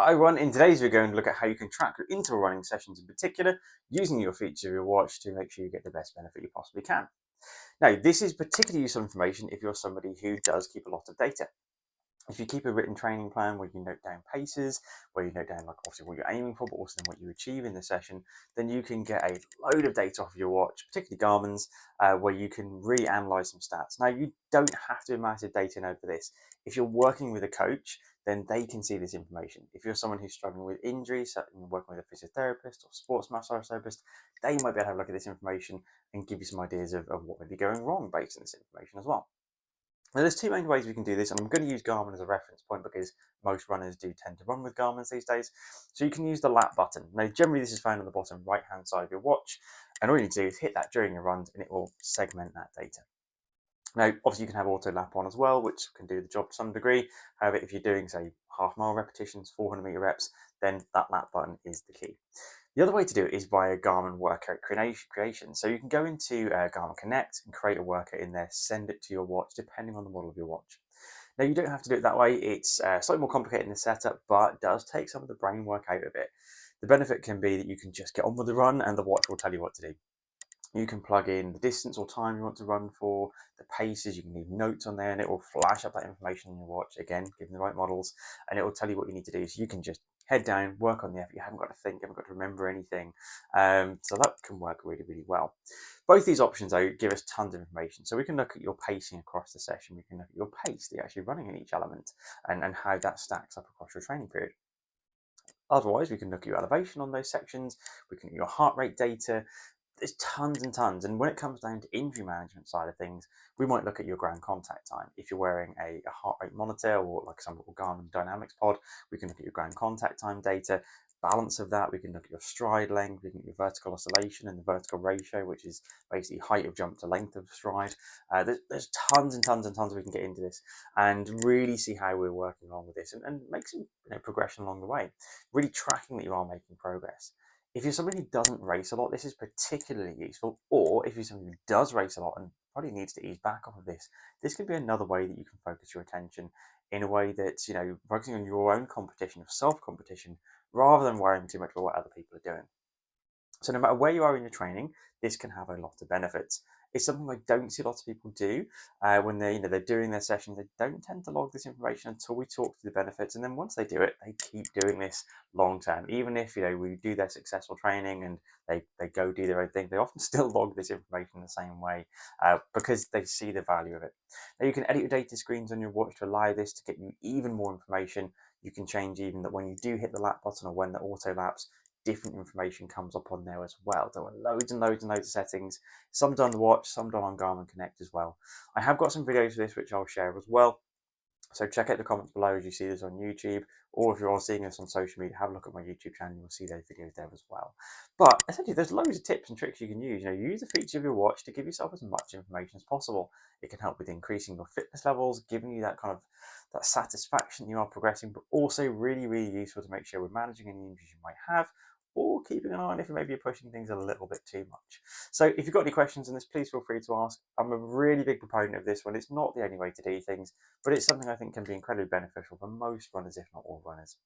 Hi everyone, in today's video we're going to look at how you can track your interval running sessions in particular using your features of your watch to make sure you get the best benefit you possibly can. Now this is particularly useful information if you're somebody who does keep a lot of data. If you keep a written training plan where you note down paces, where you note down like obviously what you're aiming for, but also then what you achieve in the session, then you can get a load of data off of your watch, particularly Garmin's, where you can reanalyze some stats. Now you don't have to be a massive data node for this. If you're working with a coach, then they can see this information. If you're someone who's struggling with injuries, working with a physiotherapist or sports massage therapist, they might be able to have a look at this information and give you some ideas of what may be going wrong based on this information as well. Now, there's two main ways we can do this, and I'm going to use Garmin as a reference point because most runners do tend to run with Garmin's these days. So you can use the lap button. Now, generally this is found on the bottom right-hand side of your watch, and all you need to do is hit that during your runs, and it will segment that data. Now, obviously, you can have auto lap on as well, which can do the job to some degree. However, if you're doing, say, half-mile repetitions, 400-meter reps, then that lap button is the key. The other way to do it is via Garmin workout creation. So you can go into Garmin Connect and create a workout in there, send it to your watch, depending on the model of your watch. Now, you don't have to do it that way. It's slightly more complicated in the setup, but does take some of the brain work out of it. The benefit can be that you can just get on with the run and the watch will tell you what to do. You can plug in the distance or time you want to run for, the paces, you can leave notes on there and it will flash up that information on your watch, again, given the right models, and it will tell you what you need to do. So you can just head down, work on the effort. You haven't got to think, you haven't got to remember anything. So that can work really, really well. Both these options, though, give us tons of information. So we can look at your pacing across the session. We can look at your pace that you're actually running in each element and how that stacks up across your training period. Otherwise, we can look at your elevation on those sections. We can look at your heart rate data. There's tons and tons. And when it comes down to injury management side of things, we might look at your ground contact time. If you're wearing a heart rate monitor or like some little Garmin Dynamics pod, we can look at your ground contact time data. Balance of that, we can look at your stride length, we can look at your vertical oscillation and the vertical ratio, which is basically height of jump to length of stride. There's tons and tons and tons we can get into this and really see how we're working along with this and make some progression along the way. Really tracking that you are making progress. If you're somebody who doesn't race a lot, this is particularly useful. Or if you're somebody who does race a lot and probably needs to ease back off of this can be another way that you can focus your attention in a way that's, focusing on your own competition, of self-competition, rather than worrying too much about what other people are doing. So no matter where you are in your training, this can have a lot of benefits. It's something I don't see lots of people do when they're doing their sessions. They don't tend to log this information until we talk through the benefits, and then once they do it, they keep doing this long term. Even if we do their successful training and they go do their own thing, they often still log this information the same way because they see the value of it. Now you can edit your data screens on your watch to allow this to get you even more information. You can change even that when you do hit the lap button or when the auto laps, different information comes up on there as well. There are loads and loads and loads of settings, some done on the watch, some done on Garmin Connect as well. I have got some videos for this which I'll share as well. So check out the comments below as you see this on YouTube, or if you're all seeing this on social media, have a look at my YouTube channel, you'll see those videos there as well. But essentially there's loads of tips and tricks you can use. Use the feature of your watch to give yourself as much information as possible. It can help with increasing your fitness levels, giving you that kind of that satisfaction you are progressing, but also really, really useful to make sure we're managing any injuries you might have, or keeping an eye on if maybe you're pushing things a little bit too much. So if you've got any questions on this, please feel free to ask. I'm a really big proponent of this one. It's not the only way to do things, but it's something I think can be incredibly beneficial for most runners, if not all runners.